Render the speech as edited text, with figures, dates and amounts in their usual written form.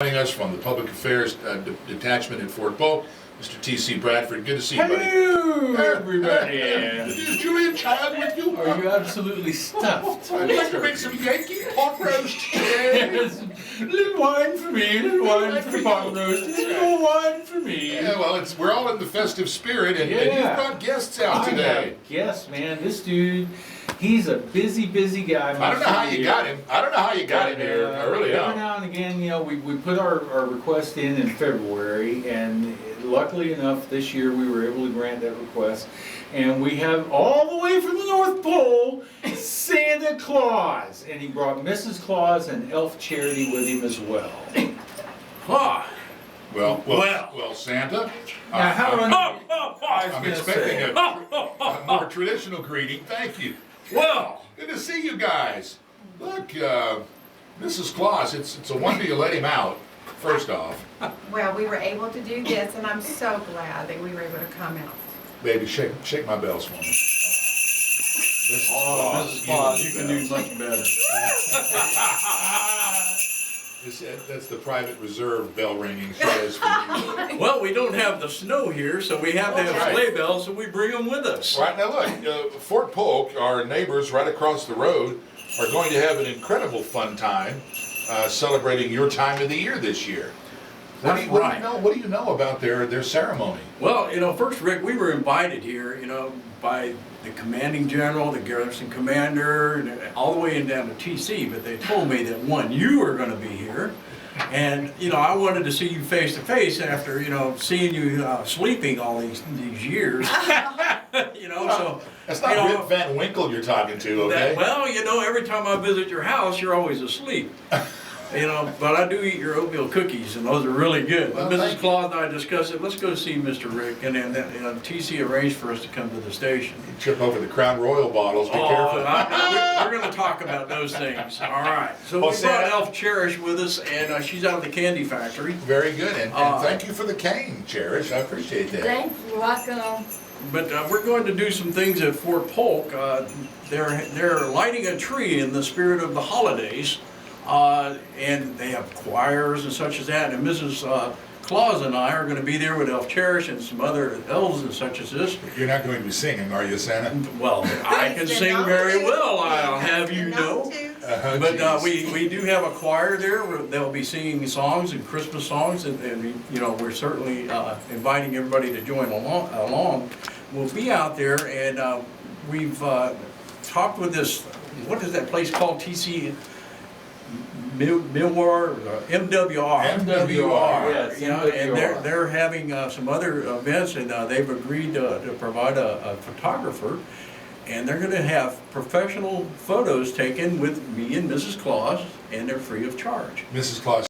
Joining us from the Public Affairs Detachment at Fort Polk, Mr. T.C. Bradford. Good to see you, buddy. Hello, everybody. Is Julian Child with you? Are you absolutely stuffed? I'd like to make some Yankee pot roast today. Yes. A little wine for me, a little wine for the pot roast, a little wine for me. Yeah, well, we're all in the festive spirit, and you've got guests out today. Yes, man. This dude, he's a busy guy. I don't know how you got him. I don't know how you got him here. I really Every don't. now and again, you know, we put our request in February, and luckily enough, this year we were able to grant that request. And we have all the way from the North Pole, Santa Claus. And he brought Mrs. Claus and Elf Charity with him as well. Ah, Well, Santa, Now, how do I'm expecting a more traditional greeting. Thank you. well, Good to see you guys. Look, Mrs. Claus, it's a wonder you let him out, first off. Well, we were able to do this, and I'm so glad that we were able to come out. Baby, shake my bells for me. Mrs. Claus, you can do much better. That's the private reserve bell ringing she has for you. Well, we don't have the snow here, so we have to have That's right. sleigh bells, so we bring them with us. Right, now look, Fort Polk, our neighbors right across the road, are going to have an incredible fun time celebrating your time of the year this year. What do you know about their ceremony? Well, you know, first, Rick, we were invited here, you know, by the commanding general, the garrison commander, and all the way down to TC, but they told me that, one, you were going to be here, and, you know, I wanted to see you face to face after, you know, seeing you sleeping all these years. You know, so... That's not Rip Van Winkle you're talking to, okay? Well, you know, every time I visit your house, you're always asleep. You know, but I do eat your oatmeal cookies, and those are really good. Well, But Mrs. Claus and I discussed it. Let's go see Mr. Rick, and then TC arranged for us to come to the station. You trip over the Crown Royal bottles, be careful. We're going to talk about those things. All right. So Well, we brought Santa- Elf Cherish with us, and she's out of the candy factory. Very good, and thank you for the cane, Cherish. I appreciate that. Thanks, you're welcome. But we're going to do some things at Fort Polk. They're lighting a tree in the spirit of the holidays. And they have choirs and such as that, and Mrs. Claus and I are going to be there with Elf Cherish and some other elves and such as this. You're not going to be singing, are you, Santa? Well, I can sing very well, I'll have you know. But we do have a choir there where they'll be singing songs and Christmas songs, and you know, we're certainly inviting everybody to join along. We'll be out there, and we've talked with this, what is that place called, TC? MWR, yes, you know, and MWR. they're having some other events, and they've agreed to provide a photographer, and they're going to have professional photos taken with me and Mrs. Claus, and they're free of charge. Mrs. Claus.